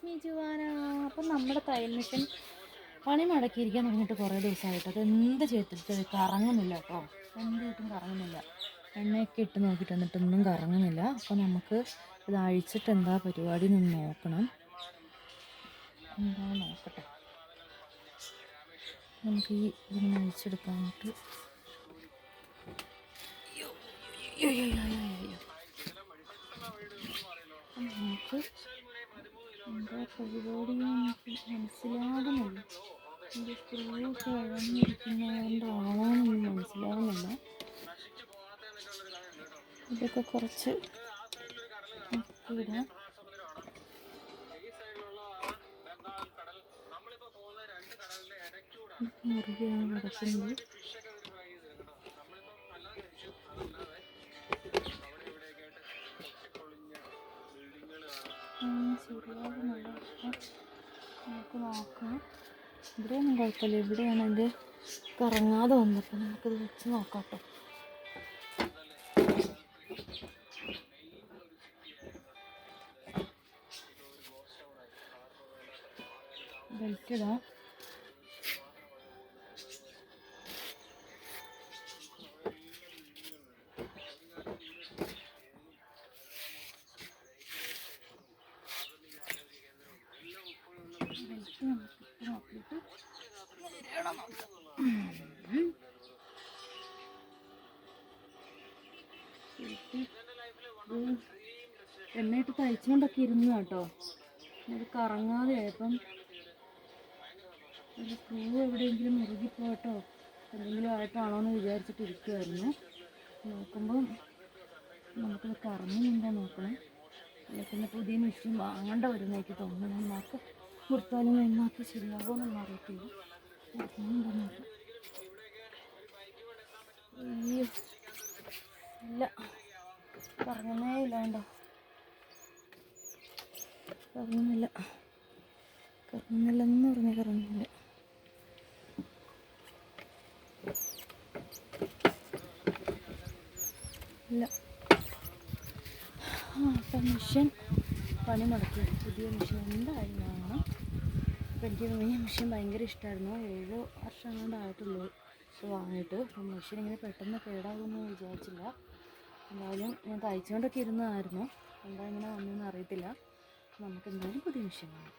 It's me Juana. അപ്പം നമ്മുടെ തയ്യൽ മെഷീൻ പണി മുടക്കിയിരിക്കാൻ തുടങ്ങിയിട്ട് കുറേ ദിവസമായിട്ട് അത് എന്ത് ചെയ്തിട്ട് കറങ്ങുന്നില്ല കേട്ടോ. എന്ത് ചെയ്തിട്ടും കറങ്ങുന്നില്ല. എണ്ണയൊക്കെ ഇട്ട് നോക്കിയിട്ട് എന്നിട്ടൊന്നും കറങ്ങുന്നില്ല. അപ്പോൾ നമുക്ക് ഇത് അഴിച്ചിട്ട് എന്താ പരിപാടി എന്ന് നോക്കണം. എന്താ നോക്കട്ടെ. നമുക്ക് ഈ ഇതിനെ അഴിച്ചെടുക്കാനായിട്ട് നമുക്ക് എന്താ പരിപാടി മനസ്സിലാകുന്നില്ല. എൻ്റെ സ്ക്രൂവൊക്കെ ഇഴഞ്ഞിരിക്കുന്നതുകൊണ്ടാണോ എന്ന് മനസ്സിലാകുന്നില്ല. ഇതൊക്കെ കുറച്ച് ഇടാം. മുറുകെയാണ് കിടക്കുന്നത്. ശരിയാകുന്നില്ല. നമുക്ക് നോക്കാം. ഇവിടെയൊന്നും കുഴപ്പമില്ല. ഇവിടെയാണ് അതിൻ്റെ കറങ്ങാതെ വന്നപ്പോൾ നമുക്കിത് വെച്ച് നോക്കാം കേട്ടോ. ബെൽറ്റ് ഇടാം. നോക്കിയിട്ട് എണ്ണയിട്ട് തയ്ച്ചുകൊണ്ടൊക്കെ ഇരുന്നു കേട്ടോ. അത് കറങ്ങാതെ ആയപ്പം ഒരു സ്ക്രൂ എവിടെയെങ്കിലും മുറുകിപ്പോട്ടോ എന്തെങ്കിലും ആയിട്ടാണോ എന്ന് വിചാരിച്ചിട്ട് ഇരിക്കുമായിരുന്നു. നോക്കുമ്പം നമുക്കത് കറങ്ങുന്നുണ്ടോ നോക്കണം. അല്ലെങ്കിൽ പിന്നെ പുതിയ മെഷീൻ വാങ്ങേണ്ട വരുന്നതായിട്ട് തോന്നുന്നു. നമുക്ക് കൊടുത്താലും എന്നാക്കി ശരിയാകുമെന്നൊന്നും അറിയത്തില്ല. അയ്യോ ഇല്ല, കറങ്ങുന്നേ ഇല്ല. കണ്ടോ, കറങ്ങുന്നില്ല. കറങ്ങുന്നില്ലെന്ന് പറഞ്ഞാൽ കറങ്ങുന്നില്ല. ഇല്ല. അപ്പം മെഷീൻ പണി മുടക്കി. പുതിയ മെഷീൻ എന്തായാലും വാങ്ങണം. അപ്പം എനിക്ക് ഈ മെഷീൻ ഭയങ്കര ഇഷ്ടമായിരുന്നു. 7 വർഷം കൊണ്ടായിട്ടുള്ളൂ ഇത് വാങ്ങിയിട്ട്. അപ്പം മെഷീൻ ഇങ്ങനെ പെട്ടെന്ന് കേടാകുമെന്ന് വിചാരിച്ചില്ല. എന്തായാലും ഞാൻ തയ്ച്ചുകൊണ്ടൊക്കെ ഇരുന്നതായിരുന്നു. എന്താ ഇങ്ങനെ വന്നതെന്ന് അറിയത്തില്ല. നമുക്ക് എന്തായാലും പുതിയ മെഷീൻ വേണം.